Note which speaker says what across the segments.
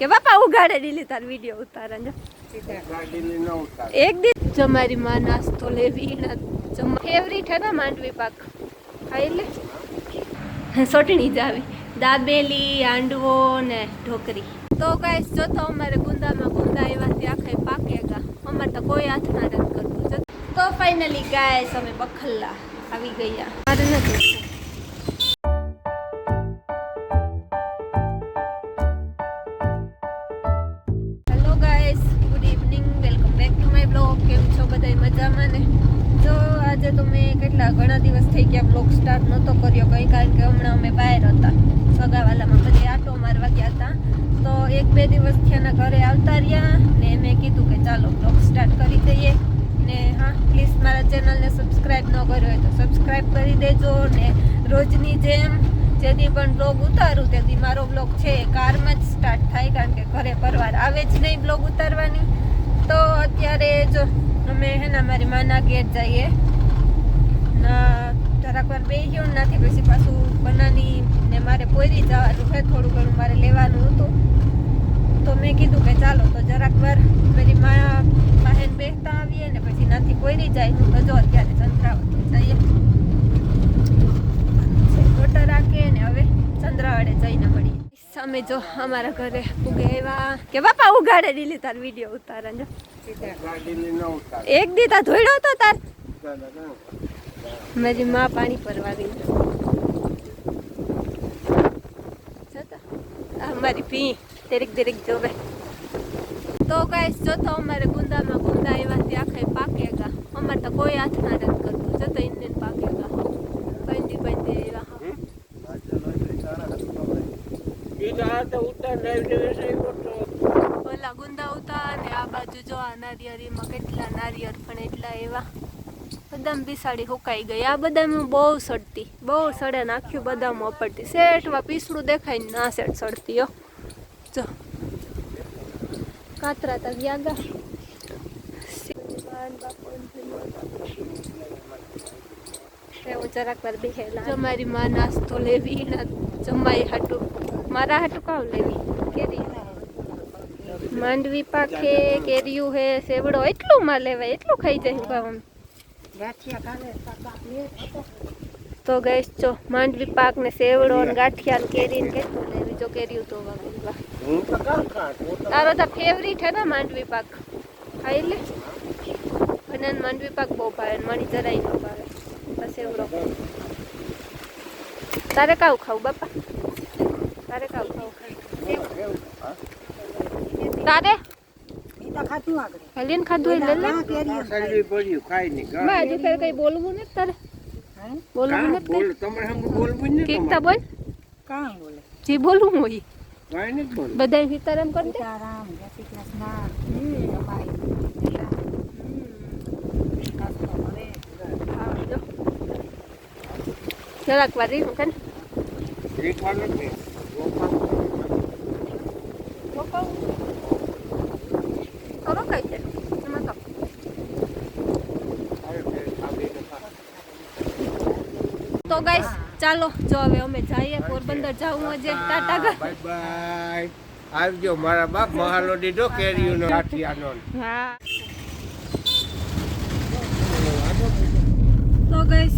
Speaker 1: કે બાપા ઉગાડે ડીલી તાર વિડિયો ઉતારે જો એક દી તમારી માં નાસ્તો લેવી ના ફેવરિટ હે ને માંડવી પાક ખાઈ લે સોટણી જાવી દાબેલી આંડવો ને ઢોકરી તો ગાઈસ જો તો અમારે ગુંદામાં ગુંદા આવ્યા ત્યાં આખે પાકેગા અમારે તો કોઈ હાથ ના રદ કરતું છે તો ફાઇનલી ગાઈસ અમે બખલ્લા આવી ગયા મારે નથી કેમ છો બધા મજામાં ને તો આજે તો મેં ઘણા દિવસ થઈ ગયા બ્લોગ સ્ટાર્ટ નહોતો કર્યો કંઈ કારણ કે હમણાં અમે બહાર હતા સગાવાલામાં બધે આટો મારવા ગયા હતા તો 1-2 દિવસ થયાના ઘરે આવતા રહ્યા ને મેં કીધું કે ચાલો બ્લોગ સ્ટાર્ટ કરી દઈએ ને હા પ્લીઝ મારા ચેનલને સબસ્ક્રાઈબ ન કર્યો હોય તો સબસ્ક્રાઈબ કરી દેજો ને રોજની જેમ જેથી પણ બ્લોગ ઉતારું તેથી મારો બ્લોગ છે એ કારમાં જ સ્ટાર્ટ થાય કારણ કે ઘરે પરવાર આવે જ નહીં બ્લોગ ઉતારવાની તો અત્યારે જો અમે હે ને મારી માના ઘેર જઈએ ના જરાક વાર બેહ્યો નથી પછી પાછું બનાની ને મારે પોયરી જવાનું છે થોડું ઘણું મારે લેવાનું હતું તો મેં કીધું કે ચાલો તો જરાક વાર મારી મા બહેન બેસતા આવીએ ને પછી નાથી પોયરી જાય તો જો અત્યારે ચંદ્રાવત જઈએ ફોટો રાખીએ ને હવે ચંદ્રાવડે જઈને મળીએ અમે જો અમારા ઘરે ઉગે આવ્યા કે બાપા ઉગાડે ડીલી તાર વિડિયો ઉતારે જો એક દી તા ધોઈડો તો તાર મારી માં પાણી ભરવા ગઈ અમારી પી તેરેક જોવે તો ગાઈસ જો તો અમારે ગુંદામાં ગુંદા આવ્યા ત્યાં આખે પાકેગા અમારે તો કોઈ હાથ ના રદ કરતું જતો ઇન્ડિયન પાકેગા બંધી આવ્યા ઓલા ગુંદા ઉતા ને આ બાજુ જો આ નારિયેળીમાં કેટલા નારિયેળ પણ એટલા એવા બદામ બિસાડી હુકાઈ ગઈ આ બદામ બહુ સડે નાખ્યું બદામ અપડતી સેટમાં પીસડું દેખાય ને ના સેટ સડતી હો જો કાતરા તા ગયા જરાક વાર બેહેલા તમારી માં નાસ્તો લેવી ના જમાઈ હાટું મારા હાટું કાવ લેવી કેરી માંડવી પાકે કેરીયું હે સેવડો એટલું માં લેવાય એટલું ખાઈ જાય કામ તો ગઈશ જો માંડવી પાક ને સેવડો ને ગાંઠિયા ને કેરી ને કેટલું લેવી જો કેરીયું તો તારો તો ફેવરિટ હે ને માંડવી પાક ખાઈ લે અને માંડવી પાક બહુ ભાવે મણી જરાય ન ભાવે સેવડો તારે કાવ ખાવ બાપા તારે કાવ ખાવ તારે ખાધું લે લે ખાઈ ની બાજુ ફેર કઈ બોલવું ને તારે બોલવું ને તમારે હમ બોલવું ને કેકતા બોલ કાં બોલે જી બોલવું હોય કાઈ ન બોલ બધાય સીતારામ કરી દે સીતારામ જય શ્રી કૃષ્ણ જરાક વાર રહ્યું કે તો ગાઈસ ચાલો જો હવે અમે જઈએ પોરબંદર જાવું હજે ટાટા બાય બાય આવજો મારા બાપ મહાલો દીધો કેરીનો ગાંઠિયાનો હા તો ગાઈસ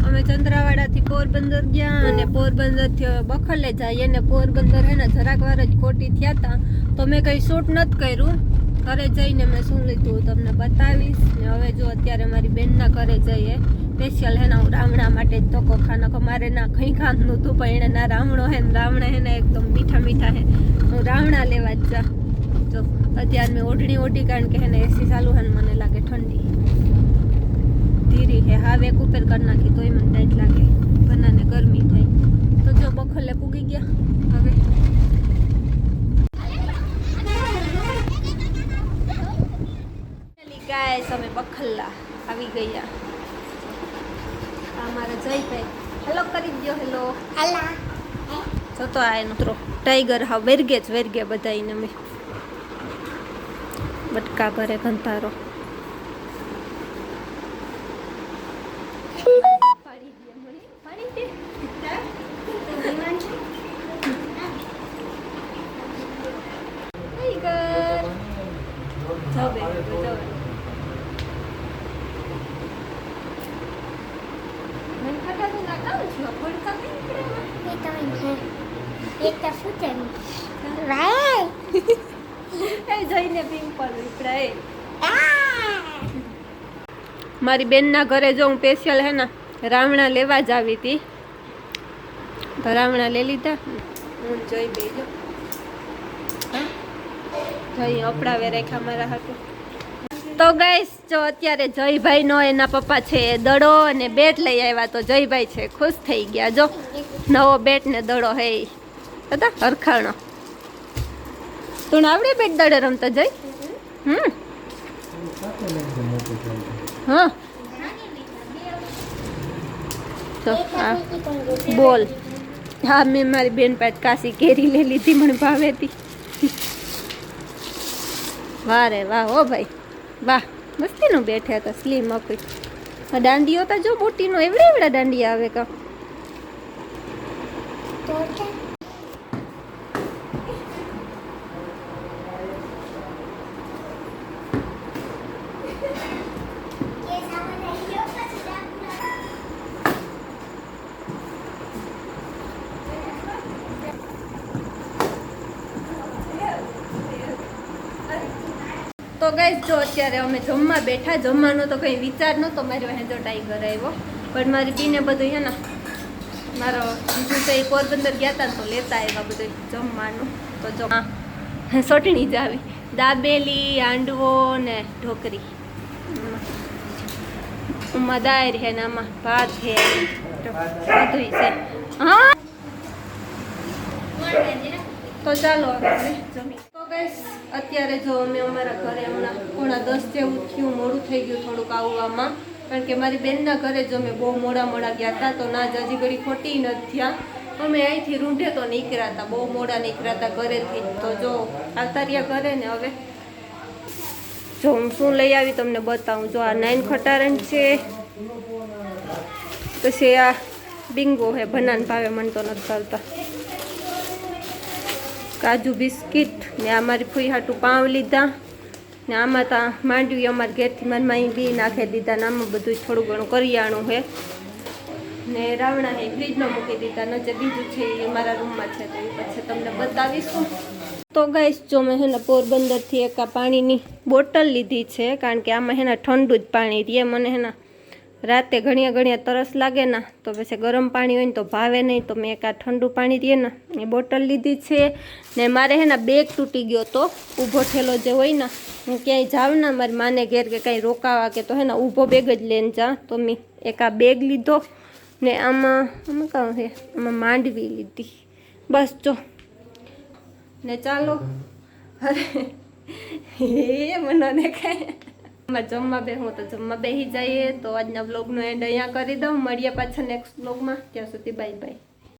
Speaker 1: અમે ચંદ્રાવાડાથી પોરબંદર ગયા અને પોરબંદરથી બખલે જઈએ ને પોરબંદર હે ને જરાક વાર જ ખોટી થયા હતા તો મેં કંઈ શૂટ નથી કર્યું ઘરે જઈને મેં શું લીધું તમને બતાવીશ ને હવે જો અત્યારે મારી બેનના ઘરે જઈએ સ્પેશિયલ હે ને હું રામણા માટે જ ધોકો ખાના મારે ના કંઈ ખાવાનું હતું પણ એને ના રામણો હે ને રામણા હે ને એકદમ મીઠા હે હું રામણા લેવા જ જા જો અત્યારે મેં ઓઢી કારણ કે હે ને એસી ચાલુ હે ને મને લાગે ઠંડી ધીરી હે હાવ એક ઉપર કરી નાખી તોય મને ટાઈટ લાગે બનાને ગરમી થાય તો જો બખલે પૂગી ગયા હવે ગાઈસ અમે બખલ્લા આવી ગયા અમારા જયભાઈ હેલો કરી દો હેલો જો તો આ એનો ટાઈગર હા વેરગે બધાને મેં બટકા ભરે ઘંટારો ભડકા જઈને પિમ્પલ નીકળે. મારી બેનના ઘરે જો હું સ્પેશિયલ હે ને રાવણા લેવા જ આવી હતી, તો રાવણા લઈ લીધા. હું જોઈ બેજો જઈ અપડાવે રેખા મારા હાટું. તો ગાઈસ જો અત્યારે જયભાઈ નો એના પપ્પા છે દડો અને બેટ લઈ આવ્યા, તો જયભાઈ છે ખુશ થઈ ગયા. જો નવો બેટ ને દડો હે હતા હરખાણો. તું આવડે બેટ દડે રમતા જઈ? હા તો હા બોલ. હા મેં મારી બેન પાસે કાશી કેરી લઈ લીધી, મને ભાવે હતી. વાહ રે વાહ હો ભાઈ વાહ, મસ્તીનું બેઠા હતા સ્લીમ આપી. દાંડીઓ તો જો મોટીનો એવડા એવડા દાંડિયા આવે કા. તો ગાઈસ જો અત્યારે અમે જમવા બેઠા. જમવાનો તો કંઈ વિચાર નહોતો, મારી પાસે જો ટાઈગર આવ્યો, પણ મારી બીને બધું છે ને મારો બીજું તો એ પોરબંદર ગયા હતા ને તો લેતા આવ્યા બધું જમવાનું. તો જો ચટણી જ આવી, દાબેલી, હાંડવો ને ઢોકરી. આમાં દાળ છે ને આમાં ભાત છે, બધું છે. હા તો ચાલો હવે જમી. તો ગાઈસ અત્યારે જો અમે અમારા ઘરે હમણાં 9:30 જેવું થયું, મોડું થઈ ગયું થોડુંક આવવામાં, કારણ કે મારી બેનના ઘરે જો અમે બહુ મોડા ગયા હતા, તો ના જ હજી ઘડી ખોટી નથી થયા. અમે અહીંથી રૂંઢે તો નીકળ્યા હતા, બહુ મોડા નીકળ્યા હતા ઘરેથી. તો જો આવતા રહ્યા ઘરે ને હવે જો હું શું લઈ આવી તમને બતાવું. જો આ 9 ખટારણ છે, પછી આ બિંગો હે, બનાન ભાવે મને તો નથી ભાવતા. કાજુ બિસ્કિટ ને આ મારી ફૂઈ હાટું પાઉં લીધા ને આમાં તો માંડવી અમારા ઘેરથી મારી માઈ બી નાખી દીધા ને આમાં બધું થોડું ઘણું કરિયાણું છે ને રાવણા હે ફ્રીજમાં મૂકી દીધા ને જે બીજું છે એ મારા રૂમમાં છે, તો એ પછી તમને બતાવીશું. તો ગાઈસ જો મેં હેને પોરબંદરથી એક આ પાણીની બોટલ લીધી છે, કારણ કે આમાં હેને ઠંડુ જ પાણી રહે. મને હેના રાતે ઘણીયા તરસ લાગે ને તો પછી ગરમ પાણી હોય ને તો ભાવે નહીં, તો મેં એક આ ઠંડુ પાણી રહે ને એ બોટલ લીધી છે. ને મારે હે ને બેગ તૂટી ગયો તો, ઊભો ઠેલો જે હોય ને, હું ક્યાંય જાઉં ને મારી માને ઘેર કે કાંઈ રોકાવા કે તો હે ને ઊભો બેગ જ લઈને જા, તો મેં એક આ બેગ લીધો ને આમાં કાં છે આમાં માંડવી લીધી. બસ જો ને ચાલો અરે એ મને દેખાય જમવા બેહું તો જમવા બેસી જઈએ. તો આજના વ્લોગનો એન્ડ અહીંયા કરી દઉં. મળીએ પાછા નેક્સ્ટ વ્લોગમાં. ત્યાં સુધી બાય બાય.